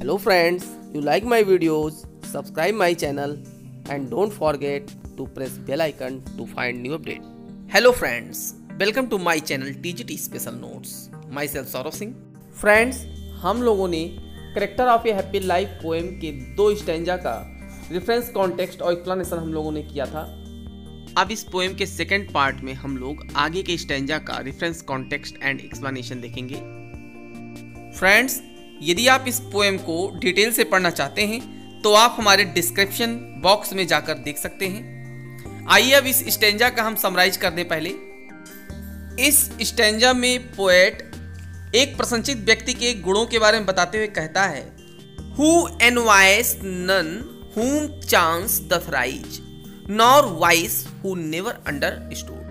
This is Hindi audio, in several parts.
Hello friends, you like my videos, subscribe my channel and don't forget to press bell icon to find new update. Hello friends, welcome to my channel TGT Special Notes. Myself Saurabh Singh. Friends, हम लोगों ने character of a happy life poem के 2 स्टैंजा का रेफरेंस कॉन्टेक्स्ट और एक्सप्लेनेशन हम लोगों ने किया था. अब इस पोएम के सेकंड पार्ट में हम लोग आगे के स्टैंजा का रेफरेंस कॉन्टेक्स्ट एंड एक्सप्लेनेशन देखेंगे. फ्रेंड्स, यदि आप इस पोएम को डिटेल से पढ़ना चाहते हैं तो आप हमारे डिस्क्रिप्शन बॉक्स में जाकर देख सकते हैं. आइए अब इस स्टैंजा का हम समराइज कर दें. पहले इस स्टैंजा में पोएट एक प्रशंसित व्यक्ति के गुणों के बारे में बताते हुए कहता है, who envies none whom chance doth rise, nor wise who never understood.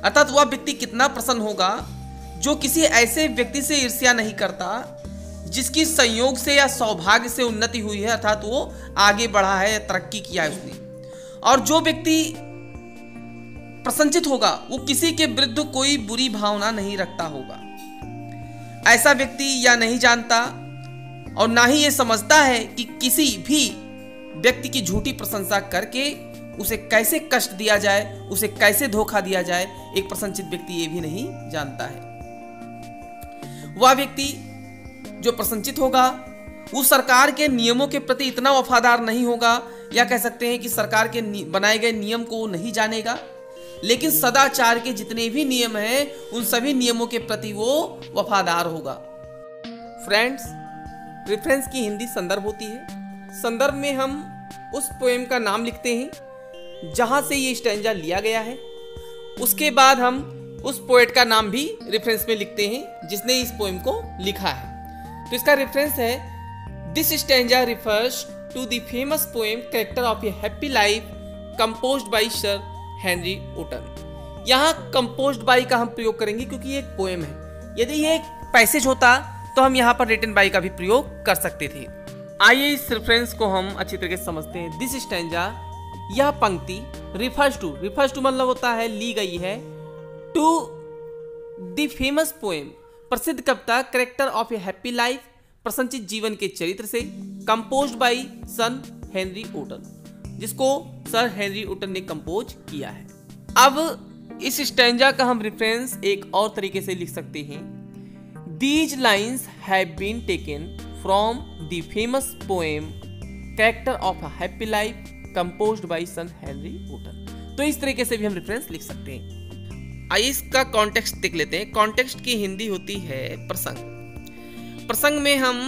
अर्थात वह व्यक्ति कितना प्रसन्न होगा जो किसी ऐसे व्यक्ति से ईर्ष्या नहीं करता जिसकी संयोग से या सौभाग्य से उन्नति हुई है, अर्थात वो आगे बढ़ा है या तरक्की किया है उसने. और जो व्यक्ति प्रसन्नचित होगा वो किसी के विरुद्ध कोई बुरी भावना नहीं रखता होगा. ऐसा व्यक्ति या नहीं जानता और ना ही ये समझता है कि किसी भी व्यक्ति की झूठी प्रशंसा करके उसे कैसे कष्ट दिया जाए, उसे कैसे धोखा दिया जाए, एक प्रसन्नचित व्यक्ति ये भी नहीं जानता है. वह व्यक्ति जो प्रसन्नचित होगा वो सरकार के नियमों के प्रति इतना वफादार नहीं होगा, या कह सकते हैं कि सरकार के बनाए गए नियम को नहीं जानेगा, लेकिन सदाचार के जितने भी नियम हैं उन सभी नियमों के प्रति वो वफादार होगा. फ्रेंड्स, रेफरेंस की हिंदी संदर्भ होती है. संदर्भ में हम उस पोएम का नाम लिखते हैं जहां से ये स्टैंजा लिया गया है. उसके बाद हम उस पोएट का नाम भी रेफरेंस में लिखते हैं जिसने इस पोएम को लिखा है. तो इसका रेफरेंस है, this stanza refers to the famous poem Character of a happy Life composed by sir Henry Wotton. यहाँ कंपोज्ड बाय का हम प्रयोग करेंगे क्योंकि ये एक पोएम है. यदि ये एक पैसेज होता तो हम यहाँ पर रिटन बाय का भी प्रयोग कर सकते थे. आइए इस रेफरेंस को हम अच्छी तरीके से समझते हैं. दिस स्टैंजा, यह पंक्ति, रिफर्स टू मतलब होता है ली गई है, टू द फेमस पोएम प्रसिद्ध कविता character of a happy life प्रसन्नचित जीवन के चरित्र से, composed by son Henry Wotton, जिसको सर हेनरी वुटन ने कंपोज किया है. अब इस स्टैंजा का हम रेफरेंस एक और तरीके से लिख सकते हैं. These lines have been taken from the famous poem Character of a Happy Life composed by Sir Henry Wotton. तो इस तरीके से भी हम रेफरेंस लिख सकते हैं. आइए इसका कॉन्टेक्स्ट देख लेते हैं. कॉन्टेक्स्ट की हिंदी होती है प्रसंग. प्रसंग में हम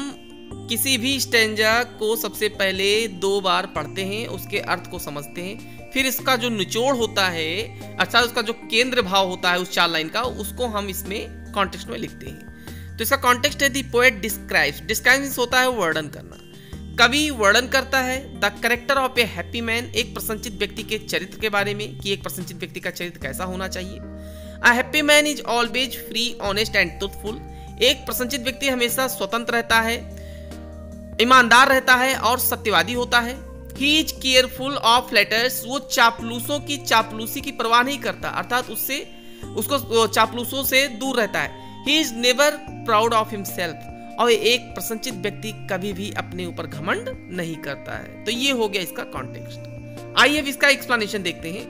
किसी भी स्टैंजा को सबसे पहले 2 बार पढ़ते हैं, उसके अर्थ को समझते हैं, फिर इसका जो निचोड़ होता है अर्थात उसका जो केंद्र भाव होता है उस 4 लाइन का, उसको हम इसमें कॉन्टेक्स्ट में लिखते हैं. तो इसका कॉन्टेक्स्ट है, दी पोएट डिस्क्राइब्स होता है वर्णन करना. कवि वर्णन करता है the character of a happy man, एक प्रसन्नचित व्यक्ति के चरित्र के बारे में कि एक प्रसन्नचित व्यक्ति का चरित्र कैसा होना चाहिए. अ happy man is always free, honest and truthful, एक प्रसन्नचित व्यक्ति हमेशा स्वतंत्र रहता है, ईमानदार रहता है और सत्यवादी होता है. He is careful of letters, वो चापलूसों की चापलूसी की परवाह नहीं करता, अर्थात उसको चापलूसों से दूर रहता है. He is never proud of himself, और एक प्रसन्नचित व्यक्ति कभी भी अपने ऊपर घमंड नहीं करता है. तो ये हो गया इसका कॉन्टेक्स्ट. आइए अब इसका एक्सप्लेनेशन देखते हैं.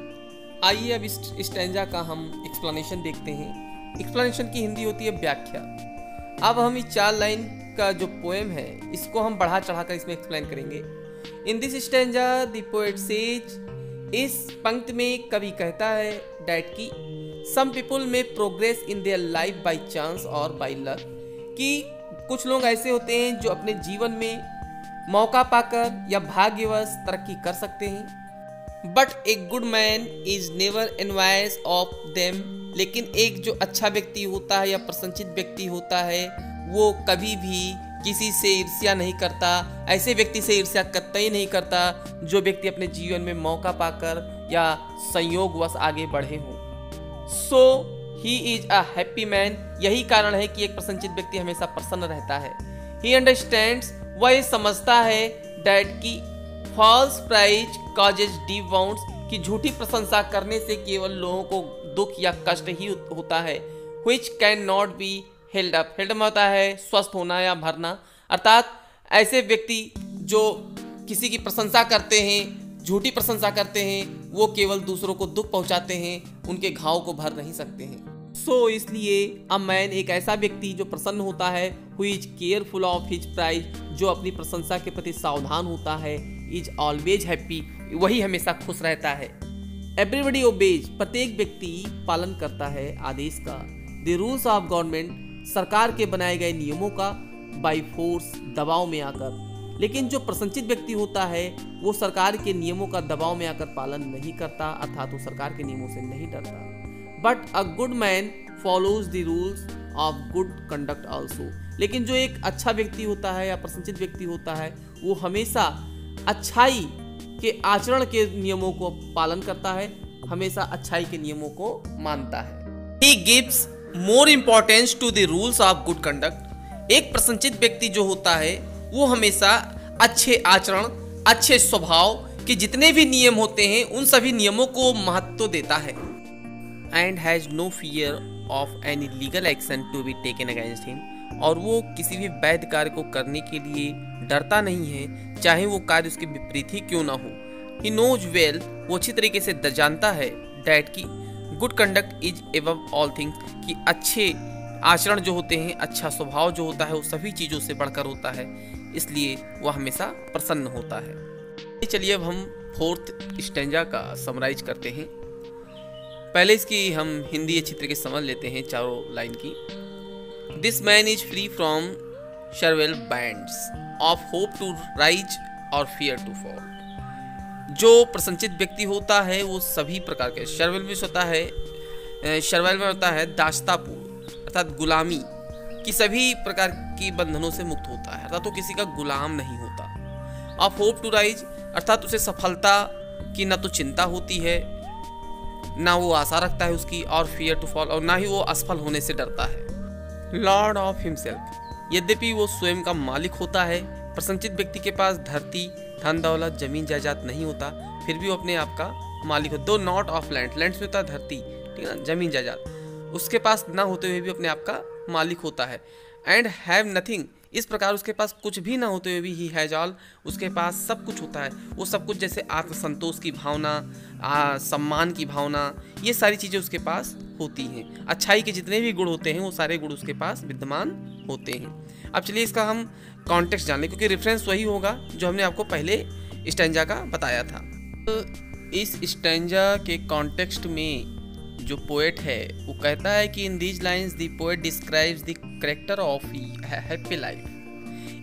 आइए अब इस स्टैंजा का हम एक्सप्लेनेशन देखते हैं. एक्सप्लेनेशन की हिंदी होती है व्याख्या. अब हम इस 4 लाइन का जो पोएम है इसको हम बढ़ा चढ़ाकर इसमें एक्सप्लेन करेंगे. In this stanza the poet says, इस पंक्ति में कवि कहता है डैट की सम पीपुल में progress in their life by chance और बाई लक, कि कुछ लोग ऐसे होते हैं जो अपने जीवन में मौका पाकर या भाग्यवश तरक्की कर सकते हैं. But a good man is never envies of them, लेकिन एक जो अच्छा व्यक्ति होता है या प्रसन्नचित व्यक्ति होता है वो कभी भी किसी से ईर्ष्या नहीं करता. ऐसे व्यक्ति से ईर्ष्या कतई नहीं करता जो व्यक्ति अपने जीवन में मौका पाकर या संयोगवश आगे बढ़े हों. So he is a happy man, यही कारण है कि एक प्रसन्नचित व्यक्ति हमेशा प्रसन्न रहता है. He understands, वह समझता है that की false praise causes deep wounds, कि झूठी प्रशंसा करने से केवल लोगों को दुख या कष्ट ही होता है. Which can not be held up, held में होता है स्वस्थ होना या भरना, अर्थात ऐसे व्यक्ति जो किसी की प्रशंसा करते हैं, झूठी प्रशंसा करते हैं, वो केवल दूसरों को दुख पहुंचाते हैं, उनके घाव को भर नहीं सकते हैं। इसलिए अ मैन एक ऐसा व्यक्ति जो प्रसन्न होता है, who is careful of his prize, जो अपनी प्रशंसा के प्रति सावधान होता है, इज ऑलवेज हैप्पी, वही हमेशा खुश रहता है। एवरीबडी ओबेज, प्रत्येक व्यक्ति पालन करता है आदेश का, द रूल्स ऑफ गवर्नमेंट, सरकार के बनाए गए नियमों का, बाई फोर्स, दबाव में आकर। लेकिन जो प्रसन्नचित व्यक्ति होता है वो सरकार के नियमों का दबाव में आकर पालन नहीं करता, अर्थात वो सरकार के नियमों से नहीं डरता। But a good man follows the rules of good conduct also, लेकिन जो एक अच्छा व्यक्ति होता है या प्रसन्नचित व्यक्ति होता है वो हमेशा अच्छाई के आचरण के नियमों को पालन करता है, हमेशा अच्छाई के नियमों को मानता है। He gives more importance to the rules of good conduct, एक प्रसन्नचित व्यक्ति जो होता है वो हमेशा अच्छे आचरण, अच्छे स्वभाव के जितने भी नियम होते हैं उन सभी नियमों को महत्व देता है। And has no fear of any legal action to be taken against him, और वो किसी भी वैध कार्य को करने के लिए डरता नहीं है, चाहे वो कार्य उसके विपरीत ही क्यों ना हो। ही नोज वेल, वो अच्छी तरीके से जानता है, डैट की good conduct is above all things, कि अच्छे आचरण जो होते हैं, अच्छा स्वभाव जो होता है वो सभी चीज़ों से बढ़कर होता है, इसलिए वह हमेशा प्रसन्न होता है। चलिए अब हम फोर्थ स्टेंजा का समराइज करते हैं। पहले इसकी हम हिंदी अच्छी तरीके से समझ लेते हैं चारों लाइन की। This man is free from servile bands of hope to rise और फियर टू फॉल। जो प्रसन्नचित व्यक्ति होता है वो सभी प्रकार के शर्वेल में होता है दास्तापूर, अर्थात गुलामी की सभी प्रकार की बंधनों से मुक्त होता है, अर्थात तो किसी का गुलाम नहीं होता। ऑफ होप टू राइज, अर्थात उसे सफलता की ना तो चिंता होती है, ना वो आशा रखता है उसकी, और फियर टू फॉल, और ना ही वो असफल होने से डरता है। लॉर्ड ऑफ हिमसेल्फ, यद्यपि वो स्वयं का मालिक होता है, प्रसन्नचित व्यक्ति के पास धरती, धन दौलत, जमीन जायदाद नहीं होता, फिर भी वो अपने आप का मालिक होता। दो नॉट ऑफ लैंड, लैंड में होता है धरती, ठीक है ना, जमीन जायदाद, उसके पास ना होते हुए भी अपने आप का मालिक होता है। एंड हैव नथिंग, इस प्रकार उसके पास कुछ भी ना होते हुए भी ही हैज ऑल, उसके पास सब कुछ होता है। वो सब कुछ जैसे आत्मसंतोष की भावना, सम्मान की भावना, ये सारी चीज़ें उसके पास होती हैं। अच्छाई के जितने भी गुण होते हैं वो सारे गुण उसके पास विद्यमान होते हैं। अब चलिए इसका हम कॉन्टेक्स्ट जान लें, क्योंकि रेफरेंस वही होगा जो हमने आपको पहले स्टैंजा का बताया था। तो इस स्टैंजा के कॉन्टेक्स्ट में जो पोएट है वो कहता है कि in these lines the poet describes the character of happy life,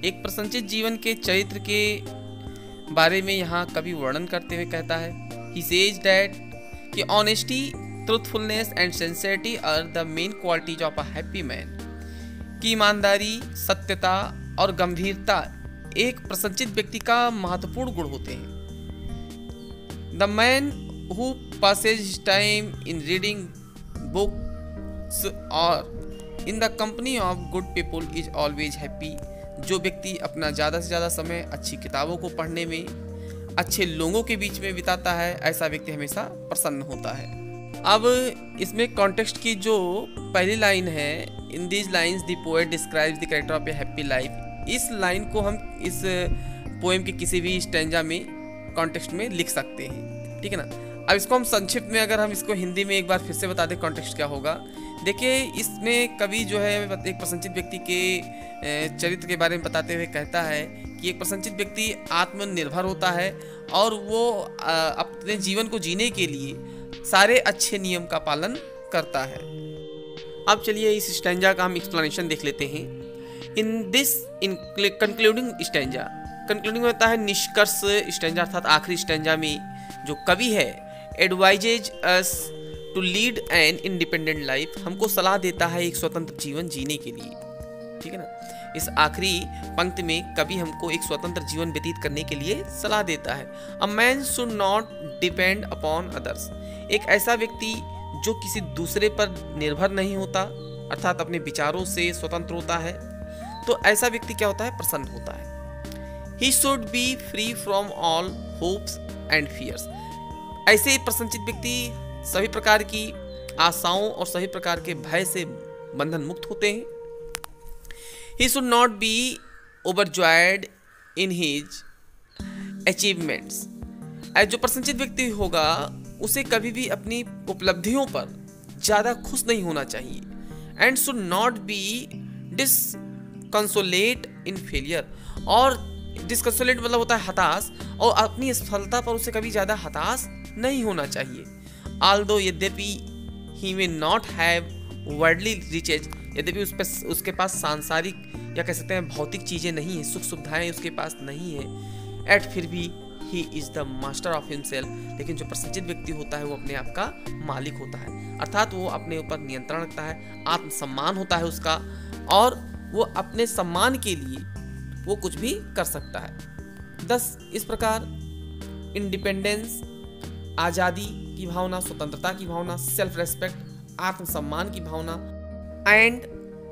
एक प्रसन्नचित जीवन के चरित्र के बारे में यहाँ कवि वर्णन करते हुए कहता है, ही सेज दैट कि honesty, truthfulness and sincerity are the main qualities of a happy man, कि ईमानदारी, सत्यता और गंभीरता एक प्रसन्नचित व्यक्ति का महत्वपूर्ण गुण होते हैं। The man who passes his time in reading books or in the company of good people is always happy, जो व्यक्ति अपना ज़्यादा से ज़्यादा समय अच्छी किताबों को पढ़ने में, अच्छे लोगों के बीच में बिताता है, ऐसा व्यक्ति हमेशा प्रसन्न होता है। अब इसमें कॉन्टेक्स्ट की जो पहली लाइन है, in these lines the poet describes the character of a happy life, इस लाइन को हम इस पोएम के किसी भी स्टैंजा में कॉन्टेक्स्ट में लिख सकते हैं, ठीक है ना। अब इसको हम संक्षिप्त में अगर हम इसको हिंदी में एक बार फिर से बता दें कॉन्टेक्स्ट क्या होगा। देखिए इसमें कवि जो है एक प्रसन्नचित व्यक्ति के चरित्र के बारे में बताते हुए कहता है कि एक प्रसन्नचित व्यक्ति आत्मनिर्भर होता है और वो अपने जीवन को जीने के लिए सारे अच्छे नियम का पालन करता है। अब चलिए इस स्टैंजा का हम एक्सप्लेनेशन देख लेते हैं। In this concluding stanza, concluding होता है निष्कर्ष स्टैंजा, अर्थात आखिरी स्टैंजा में जो कवि है advises us to lead an independent life, हमको सलाह देता है एक स्वतंत्र जीवन जीने के लिए, ठीक है ना। इस आखिरी पंक्ति में कवि हमको एक स्वतंत्र जीवन व्यतीत करने के लिए सलाह देता है। A man should not depend upon others, एक ऐसा व्यक्ति जो किसी दूसरे पर निर्भर नहीं होता, अर्थात अपने विचारों से स्वतंत्र होता है, तो ऐसा व्यक्ति क्या होता है, प्रसन्न होता है। He should be free from all hopes and fears, ऐसे प्रसन्नचित व्यक्ति सभी प्रकार की आशाओं और सभी प्रकार के भय से बंधन मुक्त होते हैं। He should not be overjoyed in his achievements. जो प्रसन्नचित व्यक्ति होगा उसे कभी भी अपनी उपलब्धियों पर ज़्यादा खुश नहीं होना चाहिए, and should not be disconsolate in failure. और डिसकंसोलेट मतलब होता है हताश, और अपनी असफलता पर उसे कभी ज़्यादा हताश नहीं होना चाहिए। ऑल्दो यद्यपि he may not have worldly riches, यद्यपि उसके पास सांसारिक या कह सकते हैं भौतिक चीज़ें नहीं है, सुख सुविधाएं उसके पास नहीं है, एट फिर भी he is the master of himself. लेकिन जो प्रसन्नचित व्यक्ति होता है वो अपने आप का मालिक होता है, अर्थात वो अपने ऊपर नियंत्रण रखता है, आत्मसम्मान होता है उसका, और वो अपने सम्मान के लिए वो कुछ भी कर सकता है। बस इस प्रकार इंडिपेंडेंस, आज़ादी की भावना, स्वतंत्रता की भावना, सेल्फ रेस्पेक्ट, आत्मसम्मान की भावना, एंड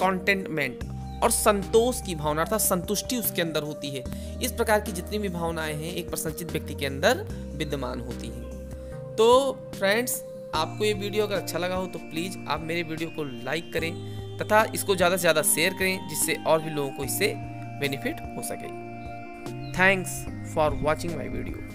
कॉन्टेंटमेंट और संतोष की भावना अर्थात संतुष्टि उसके अंदर होती है। इस प्रकार की जितनी भी भावनाएं हैं एक प्रसन्नचित व्यक्ति के अंदर विद्यमान होती हैं। तो फ्रेंड्स, आपको ये वीडियो अगर अच्छा लगा हो तो प्लीज़ आप मेरे वीडियो को लाइक करें तथा इसको ज़्यादा से ज़्यादा शेयर करें, जिससे और भी लोगों को इससे बेनिफिट हो सके। Thanks for watching my video.